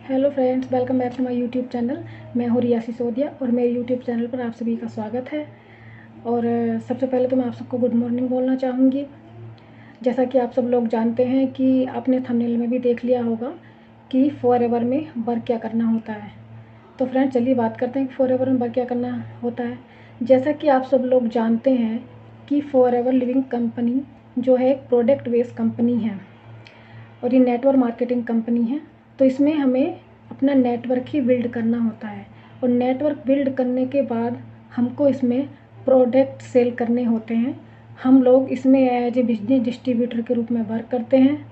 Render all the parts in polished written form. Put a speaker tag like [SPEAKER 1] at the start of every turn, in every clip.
[SPEAKER 1] Hello friends, welcome back to my YouTube channel. मैं हूँ रिया सिसोदिया और मेरे यूट्यूब चैनल पर आप सभी का स्वागत है। और सबसे पहले तो मैं आप सबको गुड मॉर्निंग बोलना चाहूँगी। जैसा कि आप सब लोग जानते हैं कि आपने थंबनेल में भी देख लिया होगा कि फॉरएवर में वर्क क्या करना होता है। तो फ्रेंड्स, चलिए बात करते हैं कि फॉरएवर में वर्क क्या करना होता है। जैसा कि आप सब लोग जानते हैं कि फॉरएवर लिविंग कंपनी जो है एक प्रोडक्ट बेस्ड कंपनी है और ये नेटवर्क मार्केटिंग कंपनी है। तो इसमें हमें अपना नेटवर्क ही बिल्ड करना होता है और नेटवर्क बिल्ड करने के बाद हमको इसमें प्रोडक्ट सेल करने होते हैं। हम लोग इसमें एज ए बिजनेस डिस्ट्रीब्यूटर के रूप में वर्क करते हैं।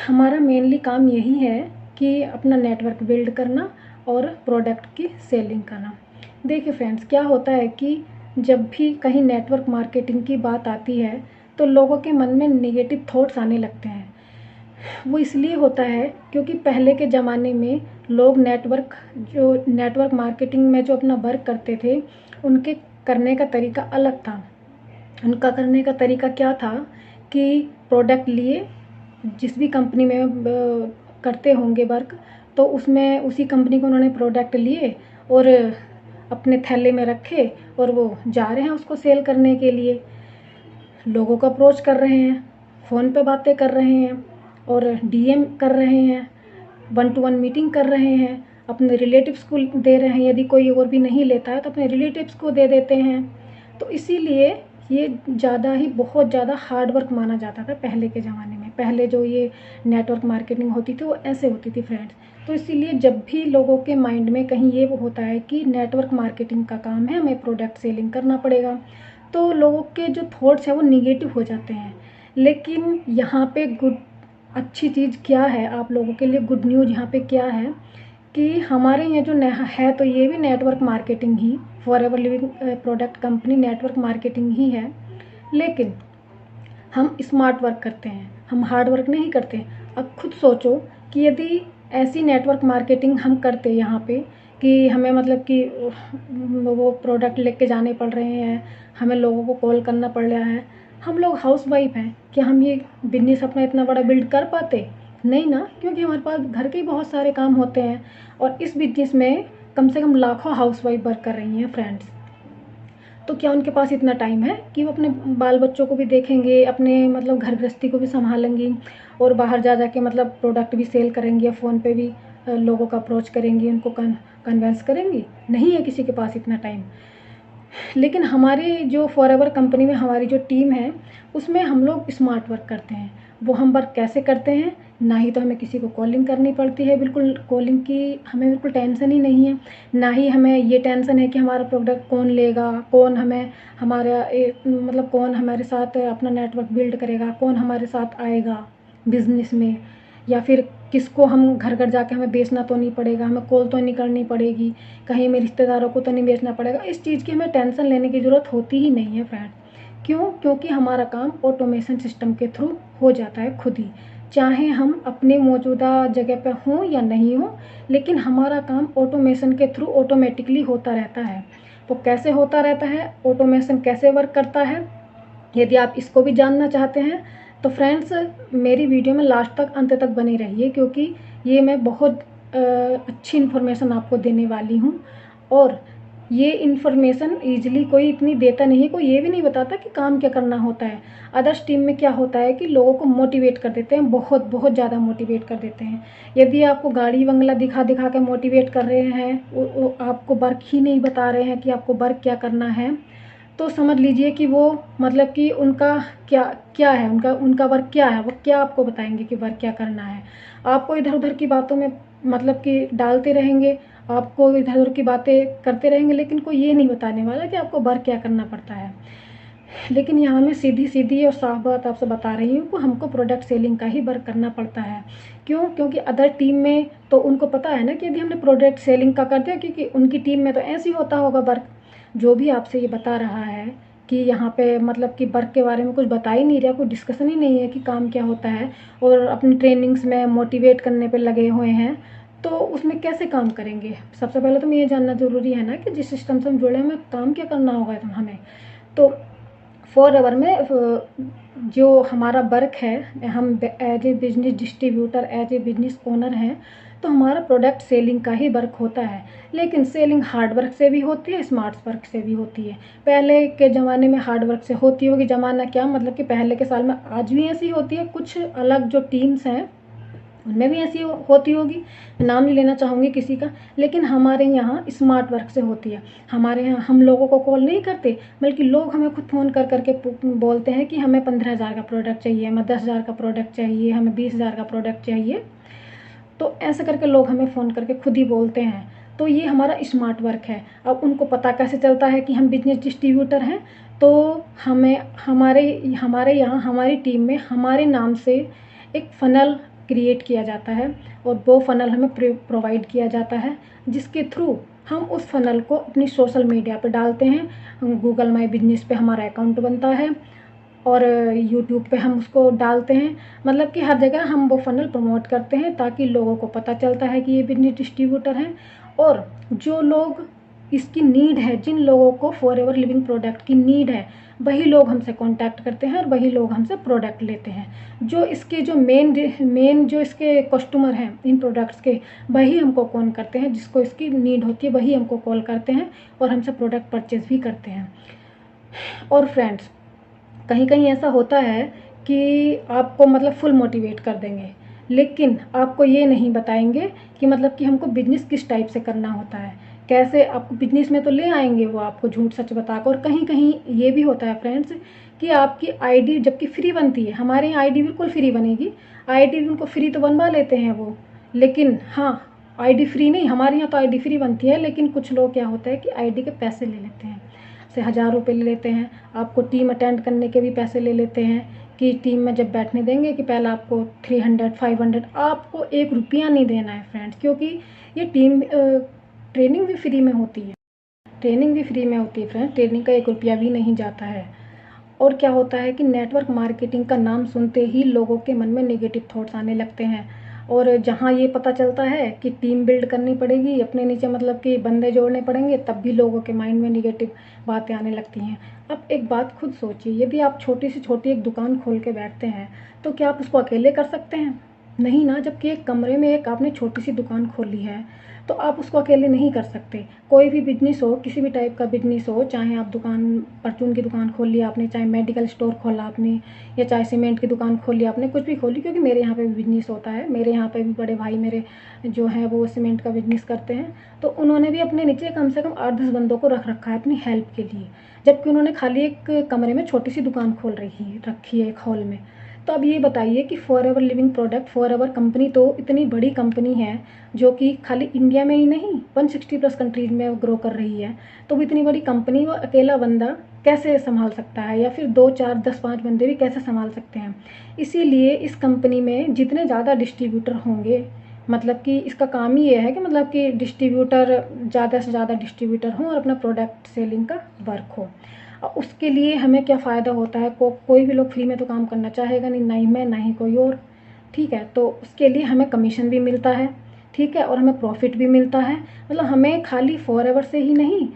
[SPEAKER 1] हमारा मेनली काम यही है कि अपना नेटवर्क बिल्ड करना और प्रोडक्ट की सेलिंग करना। देखिए फ्रेंड्स, क्या होता है कि जब भी कहीं नेटवर्क मार्केटिंग की बात आती है तो लोगों के मन में नेगेटिव थॉट्स आने लगते हैं। वो इसलिए होता है क्योंकि पहले के ज़माने में लोग नेटवर्क मार्केटिंग में जो अपना वर्क करते थे, उनके करने का तरीका अलग था। उनका करने का तरीका क्या था कि प्रोडक्ट लिए, जिस भी कंपनी में करते होंगे वर्क, तो उसमें उसी कंपनी को उन्होंने प्रोडक्ट लिए और अपने थैले में रखे और वो जा रहे हैं उसको सेल करने के लिए। लोगों को अप्रोच कर रहे हैं, फ़ोन पे बातें कर रहे हैं और डीएम कर रहे हैं, 1 to 1 मीटिंग कर रहे हैं, अपने रिलेटिव्स को दे रहे हैं। यदि कोई और भी नहीं लेता है तो अपने रिलेटिव्स को दे देते हैं। तो इसीलिए ये बहुत ज़्यादा हार्ड वर्क माना जाता था पहले के ज़माने में। पहले जो ये नेटवर्क मार्केटिंग होती थी वो ऐसे होती थी फ्रेंड्स। तो इसीलिए जब भी लोगों के माइंड में कहीं ये होता है कि नेटवर्क मार्केटिंग का काम है, हमें प्रोडक्ट सेलिंग करना पड़ेगा, तो लोगों के जो थॉट्स हैं वो निगेटिव हो जाते हैं। लेकिन यहाँ पे अच्छी चीज़ क्या है, आप लोगों के लिए गुड न्यूज़ यहाँ पे क्या है कि हमारे यहाँ जो है, तो ये भी नेटवर्क मार्केटिंग ही, forever living product company network marketing ही है। लेकिन हम स्मार्ट वर्क करते हैं, हम हार्ड वर्क नहीं करते। अब खुद सोचो कि यदि ऐसी नेटवर्क मार्केटिंग हम करते यहाँ पे कि हमें मतलब कि वो प्रोडक्ट लेके जाने पड़ रहे हैं, हमें लोगों को कॉल करना पड़ रहा है। हम लोग हाउसवाइफ हैं, क्या हम ये बिजनेस अपना इतना बड़ा बिल्ड कर पाते? नहीं ना, क्योंकि हमारे पास घर के बहुत सारे काम होते हैं और इस बिजनेस में कम से कम लाखों हाउसवाइफ वर्क कर रही हैं फ्रेंड्स। तो क्या उनके पास इतना टाइम है कि वो अपने बाल बच्चों को भी देखेंगे, अपने मतलब घर गृहस्थी को भी संभालेंगी और बाहर जा के मतलब प्रोडक्ट भी सेल करेंगी या फ़ोन पे भी लोगों का अप्रोच करेंगी, उनको कन्वेंस करेंगी? नहीं है किसी के पास इतना टाइम। लेकिन हमारी जो फॉरएवर कंपनी में हमारी जो टीम है, उसमें हम लोग स्मार्ट वर्क करते हैं। वो हम वर्क कैसे करते हैं, ना ही तो हमें किसी को कॉलिंग करनी पड़ती है, बिल्कुल कॉलिंग की हमें बिल्कुल टेंशन ही नहीं है। ना ही हमें ये टेंशन है कि हमारा प्रोडक्ट कौन लेगा, कौन हमें मतलब कौन हमारे साथ अपना नेटवर्क बिल्ड करेगा, कौन हमारे साथ आएगा बिजनेस में, या फिर किसको हम घर घर जाके हमें बेचना तो नहीं पड़ेगा, हमें कॉल तो नहीं करनी पड़ेगी, कहीं मेरे रिश्तेदारों को तो नहीं बेचना पड़ेगा। इस चीज़ की हमें टेंशन लेने की ज़रूरत होती ही नहीं है फ्रेंड। क्यों? क्योंकि हमारा काम ऑटोमेशन सिस्टम के थ्रू हो जाता है खुद ही। चाहे हम अपने मौजूदा जगह पे हों या नहीं हों, लेकिन हमारा काम ऑटोमेशन के थ्रू ऑटोमेटिकली होता रहता है। वो कैसे होता रहता है, ऑटोमेशन कैसे वर्क करता है, यदि आप इसको भी जानना चाहते हैं तो फ्रेंड्स मेरी वीडियो में लास्ट तक अंत तक बने रहिए, क्योंकि ये मैं बहुत अच्छी इन्फॉर्मेशन आपको देने वाली हूँ। और ये इन्फॉर्मेशन ईजिली कोई इतनी देता नहीं है, कोई ये भी नहीं बताता कि काम क्या करना होता है। अदर्स टीम में क्या होता है कि लोगों को मोटिवेट कर देते हैं, बहुत बहुत ज़्यादा मोटिवेट कर देते हैं। यदि आपको गाड़ी बंगला दिखा दिखा के मोटिवेट कर रहे हैं, वो आपको वर्क ही नहीं बता रहे हैं कि आपको वर्क क्या करना है, तो समझ लीजिए कि वो मतलब कि उनका क्या क्या है, उनका वर्क क्या है, वो क्या आपको बताएंगे कि वर्क क्या करना है। आपको इधर उधर की बातों में मतलब कि डालते रहेंगे, आपको इधर उधर की बातें करते रहेंगे, लेकिन कोई ये नहीं बताने वाला कि आपको वर्क क्या करना पड़ता है। लेकिन यहाँ मैं सीधी सीधी और साफ बात आपसे बता रही हूँ कि हमको प्रोडक्ट सेलिंग का ही वर्क करना पड़ता है। क्यों? क्योंकि अदर टीम में तो उनको पता है ना कि यदि हमने प्रोडक्ट सेलिंग का कर दिया, क्योंकि उनकी टीम में तो ऐसे ही होता होगा वर्क। जो भी आपसे ये बता रहा है कि यहाँ पे मतलब कि वर्क के बारे में कुछ बता ही नहीं रहा, कोई डिस्कशन ही नहीं है कि काम क्या होता है, और अपनी ट्रेनिंग्स में मोटिवेट करने पे लगे हुए हैं, तो उसमें कैसे काम करेंगे? सबसे पहले तो हमें ये जानना ज़रूरी है ना कि जिस सिस्टम से हम जुड़े हैं हमें काम क्या करना होगा हमें। तो फॉरएवर में जो हमारा वर्क है, हम as a business distributor, as a business owner हैं, तो हमारा प्रोडक्ट सेलिंग का ही वर्क होता है। लेकिन सेलिंग हार्ड वर्क से भी होती है, स्मार्ट वर्क से भी होती है। पहले के ज़माने में हार्ड वर्क से होती होगी, ज़माना क्या मतलब कि पहले के साल में, आज भी ऐसी होती है, कुछ अलग जो टीम्स हैं उनमें भी ऐसी होती होगी, नाम नहीं लेना चाहूँगी किसी का। लेकिन हमारे यहाँ स्मार्ट वर्क से होती है। हमारे यहाँ हम लोगों को कॉल नहीं करते, बल्कि लोग हमें खुद फ़ोन कर करके बोलते हैं कि हमें 15,000 का प्रोडक्ट चाहिए, हमें 10,000 का प्रोडक्ट चाहिए, हमें 20,000 का प्रोडक्ट चाहिए। तो ऐसे करके लोग हमें फ़ोन करके खुद ही बोलते हैं। तो ये हमारा स्मार्ट वर्क है। अब उनको पता कैसे चलता है कि हम बिजनेस डिस्ट्रीब्यूटर हैं, तो हमें हमारे यहाँ हमारी टीम में हमारे नाम से एक फ़नल क्रिएट किया जाता है, और वो फ़नल हमें प्रोवाइड किया जाता है, जिसके थ्रू हम उस फ़नल को अपनी सोशल मीडिया पे डालते हैं। गूगल माई बिजनेस पे हमारा अकाउंट बनता है, और यूट्यूब पे हम उसको डालते हैं। मतलब कि हर जगह हम वो फ़नल प्रमोट करते हैं, ताकि लोगों को पता चलता है कि ये बिजनेस डिस्ट्रीब्यूटर हैं। और जो लोग इसकी नीड है, जिन लोगों को फॉरएवर लिविंग प्रोडक्ट की नीड है, वही लोग हमसे कांटेक्ट करते हैं और वही लोग हमसे प्रोडक्ट लेते हैं। जो इसके जो मेन जो इसके कस्टमर हैं इन प्रोडक्ट्स के, वही हमको कॉल करते हैं। जिसको इसकी नीड होती है वही हमको कॉल करते हैं और हमसे प्रोडक्ट परचेज़ भी करते हैं। और फ्रेंड्स, कहीं कहीं ऐसा होता है कि आपको मतलब फुल मोटिवेट कर देंगे, लेकिन आपको ये नहीं बताएंगे कि मतलब कि हमको बिजनेस किस टाइप से करना होता है, कैसे आपको बिजनेस में तो ले आएंगे वो आपको झूठ सच बताकर। और कहीं कहीं ये भी होता है फ्रेंड्स कि आपकी आईडी जबकि फ्री बनती है, हमारे यहाँ आईडी बिल्कुल फ्री बनेगी, आईडी उनको फ्री तो बनवा लेते हैं वो, लेकिन हाँ, आईडी फ्री नहीं, हमारे यहाँ तो आईडी फ्री बनती है, लेकिन कुछ लोग क्या होता है कि आईडी के पैसे ले लेते हैं, से 1,000 रुपये ले लेते हैं। आपको टीम अटेंड करने के भी पैसे ले लेते हैं, कि टीम में जब बैठने देंगे कि पहले आपको 300 500, आपको 1 रुपया नहीं देना है फ्रेंड्स, क्योंकि ये ट्रेनिंग भी फ्री में होती है। ट्रेनिंग भी फ्री में होती है फ्रेंड्स, ट्रेनिंग का 1 रुपया भी नहीं जाता है। और क्या होता है कि नेटवर्क मार्केटिंग का नाम सुनते ही लोगों के मन में नेगेटिव थॉट्स आने लगते हैं। और जहाँ ये पता चलता है कि टीम बिल्ड करनी पड़ेगी, अपने नीचे मतलब कि बंदे जोड़ने पड़ेंगे, तब भी लोगों के माइंड में नेगेटिव बातें आने लगती हैं। अब एक बात खुद सोचिए, यदि आप छोटी से छोटी एक दुकान खोल के बैठते हैं, तो क्या आप उसको अकेले कर सकते हैं? नहीं ना। जबकि एक कमरे में एक आपने छोटी सी दुकान खोली है, तो आप उसको अकेले नहीं कर सकते। कोई भी बिजनेस हो, किसी भी टाइप का बिजनेस हो, चाहे आप परचून की दुकान खोल ली आपने, चाहे मेडिकल स्टोर खोला आपने, या चाहे सीमेंट की दुकान खोली आपने, कुछ भी खोली, क्योंकि मेरे यहाँ पे भी बिजनेस होता है। मेरे यहाँ पे भी बड़े भाई मेरे जो हैं वो सीमेंट का बिजनेस करते हैं, तो उन्होंने भी अपने नीचे कम से कम 8-10 बंदों को रख रखा है अपनी हेल्प के लिए, जबकि उन्होंने खाली एक कमरे में छोटी सी दुकान रखी है एक हॉल में। तो अब ये बताइए कि forever living product, forever company तो इतनी बड़ी कंपनी है, जो कि खाली इंडिया में ही नहीं 160+ कंट्रीज में ग्रो कर रही है। तो वो इतनी बड़ी कंपनी वो अकेला बंदा कैसे संभाल सकता है, या फिर 2 4 10 5 बंदे भी कैसे संभाल सकते हैं। इसीलिए इस कंपनी में जितने ज़्यादा डिस्ट्रीब्यूटर होंगे, मतलब कि इसका काम ही ये है कि मतलब कि डिस्ट्रीब्यूटर ज़्यादा से ज़्यादा डिस्ट्रीब्यूटर हों और अपना प्रोडक्ट सेलिंग का वर्क हो। और उसके लिए हमें क्या फ़ायदा होता है, कोई भी लोग फ्री में तो काम करना चाहेगा नहीं, ना ही मैं ना ही कोई और, ठीक है। तो उसके लिए हमें कमीशन भी मिलता है, ठीक है, और हमें प्रॉफिट भी मिलता है। मतलब हमें खाली फॉरएवर से ही नहीं,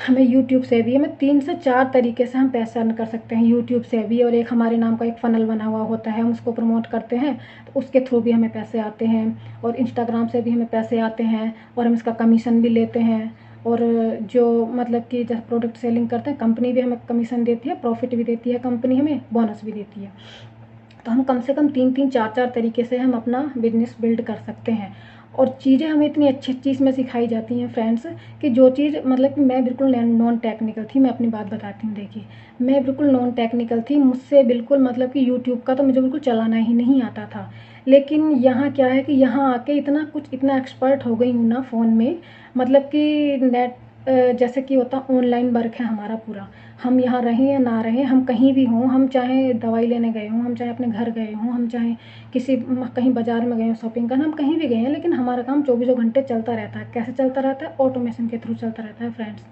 [SPEAKER 1] हमें यूट्यूब से भी, हमें 3 से 4 तरीके से हम पैसा अर्न कर सकते हैं यूट्यूब से भी। और एक हमारे नाम का एक फ़नल बना हुआ होता है, हम उसको प्रमोट करते हैं, तो उसके थ्रू भी हमें पैसे आते हैं। और इंस्टाग्राम से भी हमें पैसे आते हैं, और हम इसका कमीशन भी लेते हैं। और जो मतलब कि जब प्रोडक्ट सेलिंग करते हैं, कंपनी भी हमें कमीशन देती है, प्रॉफिट भी देती है कंपनी, हमें बोनस भी देती है। तो हम कम से कम 3-3 4-4 तरीके से हम अपना बिजनेस बिल्ड कर सकते हैं। और चीज़ें हमें इतनी अच्छी अच्छी इसमें सिखाई जाती हैं फ्रेंड्स, कि जो चीज़ मतलब कि मैं बिल्कुल नॉन टेक्निकल थी। मैं अपनी बात बताती हूँ, देखिए, मैं बिल्कुल नॉन टेक्निकल थी, मुझसे बिल्कुल मतलब कि यूट्यूब का तो मुझे बिल्कुल चलाना ही नहीं आता था। लेकिन यहाँ क्या है कि यहाँ आके इतना एक्सपर्ट हो गई हूँ ना फ़ोन में, मतलब कि नेट जैसे कि होता ऑनलाइन वर्क है हमारा पूरा। हम यहाँ रहें या ना रहें, हम कहीं भी हों, हम चाहे दवाई लेने गए हों, हम चाहे अपने घर गए हों, हम चाहे कहीं बाज़ार में गए हों शॉपिंग करना, हम कहीं भी गए हैं, लेकिन हमारा काम 24 घंटे चलता रहता है। कैसे चलता रहता है? ऑटोमेशन के थ्रू चलता रहता है फ्रेंड्स।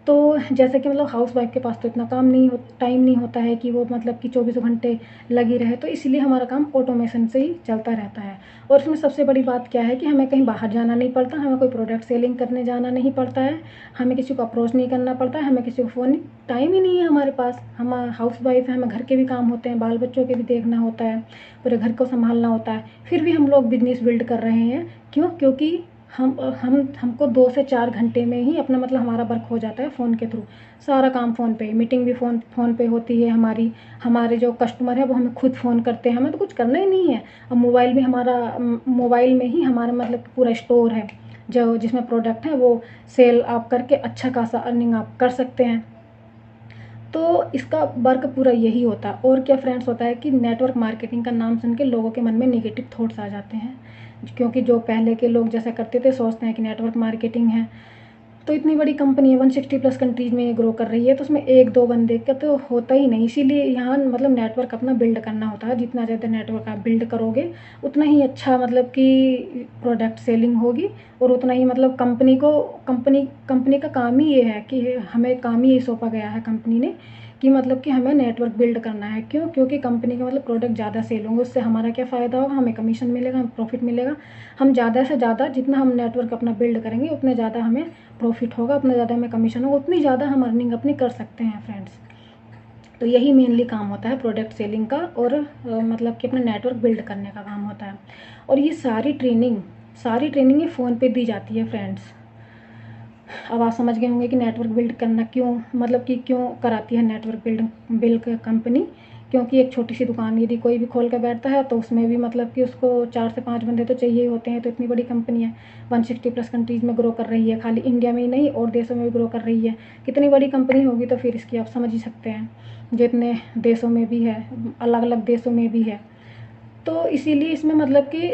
[SPEAKER 1] तो जैसे कि मतलब हाउसवाइफ के पास तो इतना टाइम नहीं होता है कि वो मतलब कि 24 घंटे लगी रहे, तो इसीलिए हमारा काम ऑटोमेशन से ही चलता रहता है। और इसमें सबसे बड़ी बात क्या है कि हमें कहीं बाहर जाना नहीं पड़ता, हमें कोई प्रोडक्ट सेलिंग करने जाना नहीं पड़ता है, हमें किसी को अप्रोच नहीं करना पड़ता है, हमें किसी को फ़ोन, टाइम ही नहीं है हमारे पास। हम हाउसवाइफ हैं, हमें घर के भी काम होते हैं, बाल बच्चों के भी देखना होता है, पूरे घर को संभालना होता है, फिर भी हम लोग बिजनेस बिल्ड कर रहे हैं। क्यों? क्योंकि हमको 2 से 4 घंटे में ही अपना मतलब हमारा वर्क हो जाता है फ़ोन के थ्रू। सारा काम फ़ोन पे, मीटिंग भी फ़ोन पे होती है हमारी, हमारे जो कस्टमर है वो हमें खुद फ़ोन करते हैं, हमें तो कुछ करना ही नहीं है। अब मोबाइल में ही हमारा मतलब पूरा स्टोर है, जो जिसमें प्रोडक्ट है वो सेल आप करके अच्छा खासा अर्निंग आप कर सकते हैं। तो इसका वर्क पूरा यही होता है। और क्या फ्रेंड्स होता है कि नेटवर्क मार्केटिंग का नाम सुन के लोगों के मन में नेगेटिव थॉट्स आ जाते हैं, क्योंकि जो पहले के लोग जैसा करते थे सोचते हैं कि नेटवर्क मार्केटिंग है तो इतनी बड़ी कंपनी है, 160 प्लस कंट्रीज में ये ग्रो कर रही है, तो उसमें एक दो बंदे का तो होता ही नहीं। इसीलिए यहाँ मतलब नेटवर्क अपना बिल्ड करना होता है। जितना ज़्यादा नेटवर्क आप बिल्ड करोगे उतना ही अच्छा मतलब कि प्रोडक्ट सेलिंग होगी, और उतना ही मतलब कंपनी का काम ही ये है कि हमें काम ही ये सौंपा गया है कंपनी ने कि मतलब कि हमें नेटवर्क बिल्ड करना है। क्यों? क्योंकि कंपनी के मतलब प्रोडक्ट ज़्यादा सेल होंगे, उससे हमारा क्या फ़ायदा होगा, हमें कमीशन मिलेगा, हमें प्रॉफिट मिलेगा। हम ज़्यादा से ज़्यादा जितना हम नेटवर्क अपना बिल्ड करेंगे उतने ज़्यादा हमें प्रॉफिट होगा, उतना ज़्यादा हमें कमीशन होगा, उतनी ज़्यादा हम अर्निंग अपनी कर सकते हैं फ्रेंड्स। तो यही मेनली काम होता है प्रोडक्ट सेलिंग का, और मतलब कि अपना नेटवर्क बिल्ड करने का काम होता है। और ये सारी ट्रेनिंग ये फ़ोन पे दी जाती है फ्रेंड्स। अब आप समझ गए होंगे कि नेटवर्क बिल्ड करना क्यों, मतलब कि क्यों कराती है नेटवर्क बिल्ड कंपनी। क्योंकि एक छोटी सी दुकान यदि कोई भी खोल कर बैठता है तो उसमें भी मतलब कि उसको 4 से 5 बंदे तो चाहिए ही होते हैं। तो इतनी बड़ी कंपनी है, 160 प्लस कंट्रीज़ में ग्रो कर रही है, खाली इंडिया में ही नहीं और देशों में भी ग्रो कर रही है। कितनी बड़ी कंपनी होगी तो फिर इसकी आप समझ ही सकते हैं, जितने देशों में भी है, अलग अलग देशों में भी है। तो इसीलिए इसमें मतलब कि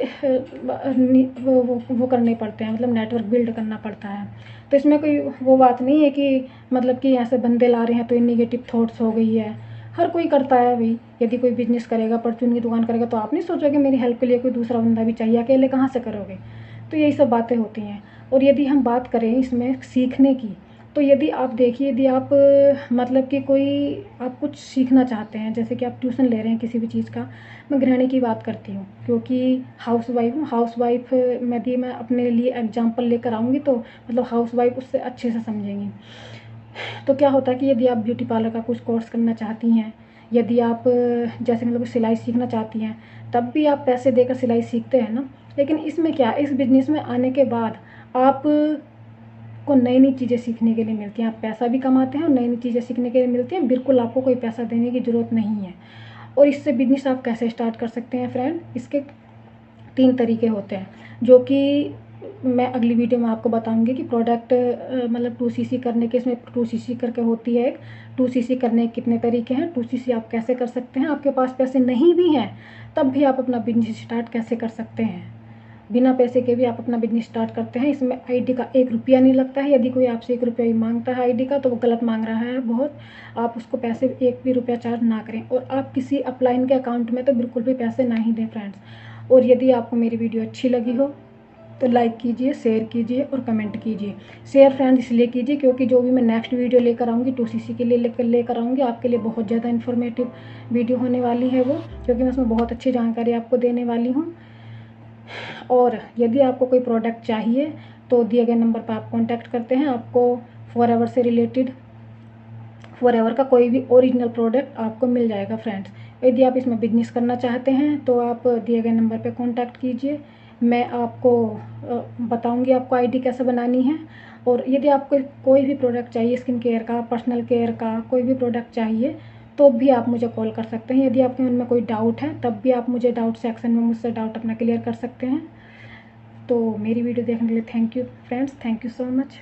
[SPEAKER 1] वो करने पड़ते हैं, मतलब नेटवर्क बिल्ड करना पड़ता है। तो इसमें कोई वो बात नहीं है कि मतलब कि ऐसे बंदे ला रहे हैं तो ये नेगेटिव थॉट्स हो गई है। हर कोई करता है भाई, यदि कोई बिजनेस करेगा, परचून की दुकान करेगा, तो आप नहीं सोचोगे मेरी हेल्प के लिए कोई दूसरा बंदा भी चाहिए, अकेले कहाँ से करोगे। तो यही सब बातें होती हैं। और यदि हम बात करें इसमें सीखने की, तो यदि आप देखिए, यदि आप मतलब कि कोई आप कुछ सीखना चाहते हैं, जैसे कि आप ट्यूशन ले रहे हैं किसी भी चीज़ का, मैं गृहिणी की बात करती हूँ क्योंकि हाउसवाइफ हूँ। हाउसवाइफ में भी मैं अपने लिए एग्जांपल लेकर आऊँगी तो मतलब हाउसवाइफ उससे अच्छे से समझेंगी। तो क्या होता है कि यदि आप ब्यूटी पार्लर का कुछ कोर्स करना चाहती हैं, यदि आप जैसे मतलब सिलाई सीखना चाहती हैं, तब भी आप पैसे देकर सिलाई सीखते हैं ना। लेकिन इसमें क्या, इस बिज़नेस में आने के बाद आप को नई नई चीज़ें सीखने के लिए मिलती हैं, आप पैसा भी कमाते हैं और नई नई चीज़ें सीखने के लिए मिलती हैं। बिल्कुल आपको कोई पैसा देने की ज़रूरत नहीं है। और इससे बिजनेस आप कैसे स्टार्ट कर सकते हैं फ्रेंड, इसके 3 तरीके होते हैं, जो कि मैं अगली वीडियो में आपको बताऊंगी कि प्रोडक्ट मतलब 2cc करने के, इसमें 2cc करके होती है एक, 2cc करने के कितने तरीके हैं, 2cc आप कैसे कर सकते हैं, आपके पास पैसे नहीं भी हैं तब भी आप अपना बिजनेस स्टार्ट कैसे कर सकते हैं, बिना पैसे के भी आप अपना बिजनेस स्टार्ट करते हैं। इसमें आईडी का 1 रुपया नहीं लगता है। यदि कोई आपसे 1 रुपया ही मांगता है आईडी का तो वो गलत मांग रहा है बहुत। आप उसको पैसे 1 भी रुपया चार्ज ना करें, और आप किसी अपलाइन के अकाउंट में तो बिल्कुल भी पैसे ना ही दें फ्रेंड्स। और यदि आपको मेरी वीडियो अच्छी लगी हो तो लाइक कीजिए, शेयर कीजिए और कमेंट कीजिए। शेयर फ्रेंड्स इसलिए कीजिए क्योंकि जो भी मैं नेक्स्ट वीडियो लेकर आऊँगी 2cc के लिए लेकर आऊँगी, आपके लिए बहुत ज़्यादा इन्फॉर्मेटिव वीडियो होने वाली है वो, क्योंकि मैं उसमें बहुत अच्छी जानकारी आपको देने वाली हूँ। और यदि आपको कोई प्रोडक्ट चाहिए तो दिए गए नंबर पर आप कांटेक्ट करते हैं, आपको फॉरएवर से रिलेटेड फॉरएवर का कोई भी ओरिजिनल प्रोडक्ट आपको मिल जाएगा फ्रेंड्स। यदि आप इसमें बिजनेस करना चाहते हैं तो आप दिए गए नंबर पर कांटेक्ट कीजिए, मैं आपको बताऊंगी आपको आईडी कैसे बनानी है। और यदि आपको कोई भी प्रोडक्ट चाहिए, स्किन केयर का, पर्सनल केयर का कोई भी प्रोडक्ट चाहिए तो भी आप मुझे कॉल कर सकते हैं। यदि आपके मन में कोई डाउट है तब भी आप मुझे डाउट सेक्शन में मुझसे डाउट अपना क्लियर कर सकते हैं। तो मेरी वीडियो देखने के लिए thank you friends, thank you so much.